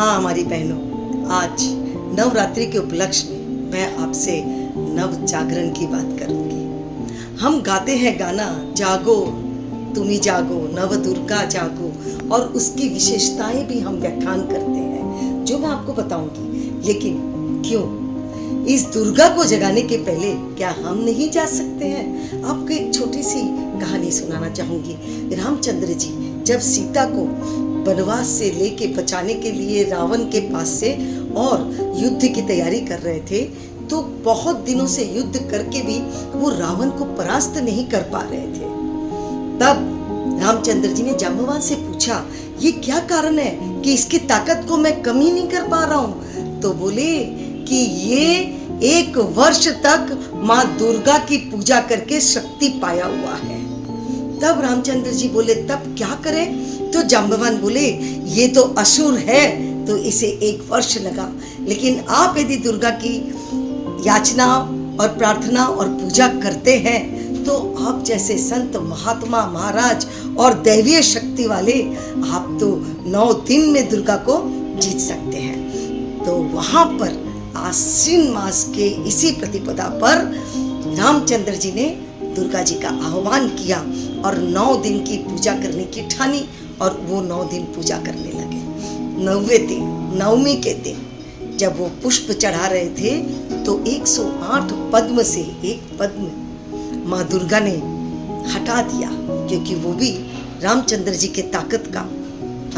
हाँ हमारी बहनों, आज नवरात्रि के उपलक्ष्य में मैं आपसे नव जागरण की बात करूंगी। हम गाते हैं गाना जागो तुम्ही जागो, नव दुर्गा जागो, और उसकी विशेषताएं भी हम व्याख्यान करते हैं जो मैं आपको बताऊंगी। लेकिन क्यों इस दुर्गा को जगाने के पहले क्या हम नहीं जा सकते हैं? आपको एक छोटी सी कहानी सुनाना चाहूंगी। रामचंद्र जी जब सीता को वनवास से लेके बचाने के लिए रावण के पास से और युद्ध की तैयारी कर रहे थे, तो बहुत दिनों से युद्ध करके भी वो रावण को परास्त नहीं कर पा रहे थे। तब रामचंद्र जी ने जांबवान से पूछा, ये क्या कारण है कि इसकी ताकत को मैं कम ही नहीं कर पा रहा हूँ? तो बोले कि ये 1 वर्ष तक माँ दुर्गा की पूजा करके शक्ति पाया हुआ है। तब रामचंद्र जी बोले, तब क्या करें? तो जांबवान बोले, ये तो असुर है तो इसे 1 वर्ष लगा, लेकिन आप यदि दुर्गा की याचना और प्रार्थना और पूजा करते हैं तो आप जैसे संत महात्मा महाराज और दैवीय शक्ति वाले आप तो 9 दिन में दुर्गा को जीत सकते हैं। तो वहां पर आश्विन मास के इसी प्रतिपदा पर रामचंद्र जी ने दुर्गा जी का आह्वान किया और 9 दिन की पूजा करने की ठानी, और वो 9 दिन पूजा करने लगे। 9वें दिन, नवमी के दिन जब वो पुष्प चढ़ा रहे थे तो 108 पद्म से एक पद्म माँ दुर्गा ने हटा दिया, क्योंकि वो भी रामचंद्र जी के ताकत का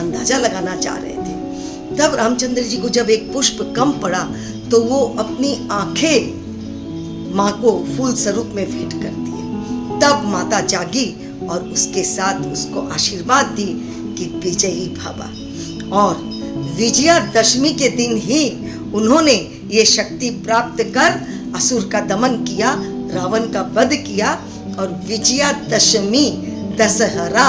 अंदाजा लगाना चाह रहे थे। तब रामचंद्र जी को जब एक पुष्प कम पड़ा तो वो अपनी आंखें माँ को फूल स्वरूप में भेंट कर दिए। तब माता जागी और उसके साथ उसको आशीर्वाद दी कि विजयी भव, और विजयादशमी के दिन ही उन्होंने ये शक्ति प्राप्त कर असुर का दमन किया, रावण का वध किया, और विजयादशमी दशहरा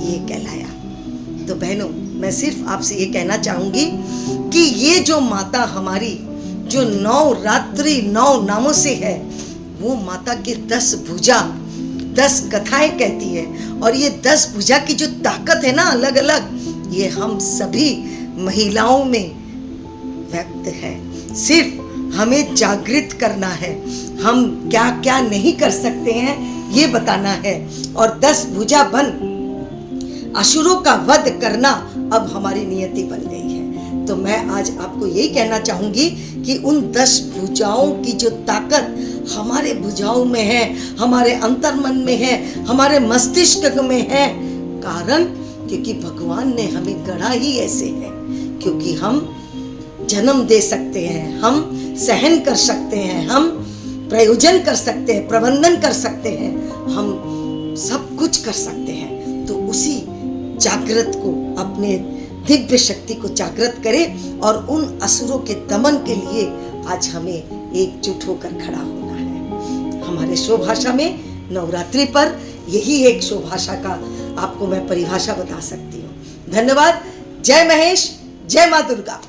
ये कहलाया। तो बहनों, मैं सिर्फ आपसे ये कहना चाहूंगी कि ये जो माता हमारी जो 9 रात्रि 9 नामों से है, वो माता के 10 भुजा 10 कथाएं कहती है, और ये 10 भुजा की जो ताकत है ना अलग अलग, ये हम सभी महिलाओं में व्यक्त है। सिर्फ हमें जागृत करना है, हम क्या क्या नहीं कर सकते हैं ये बताना है, और 10 भुजा बन असुरों का वध करना अब हमारी नियति बन गई है। तो मैं आज आपको यही कहना चाहूंगी कि उन 10 भुजाओं की जो ताकत हमारे भुजाओं में है, हमारे अंतर्मन में है, हमारे मस्तिष्क में है, कारण क्योंकि भगवान ने हमें गढ़ा ही ऐसे है, क्योंकि हम जन्म दे सकते हैं, हम सहन कर सकते हैं, हम प्रयोजन कर सकते हैं, प्रबंधन कर सकते हैं, हम सब कुछ कर सकते हैं। तो उसी जागृत को, अपने दिव्य शक्ति को जागृत करें, और उन असुरों के दमन के लिए आज हमें एकजुट होकर खड़ा होना है। हमारे शोभाषा में नवरात्रि पर यही एक शोभाषा का आपको मैं परिभाषा बता सकती हूँ। धन्यवाद। जय महेश, जय माँ दुर्गा।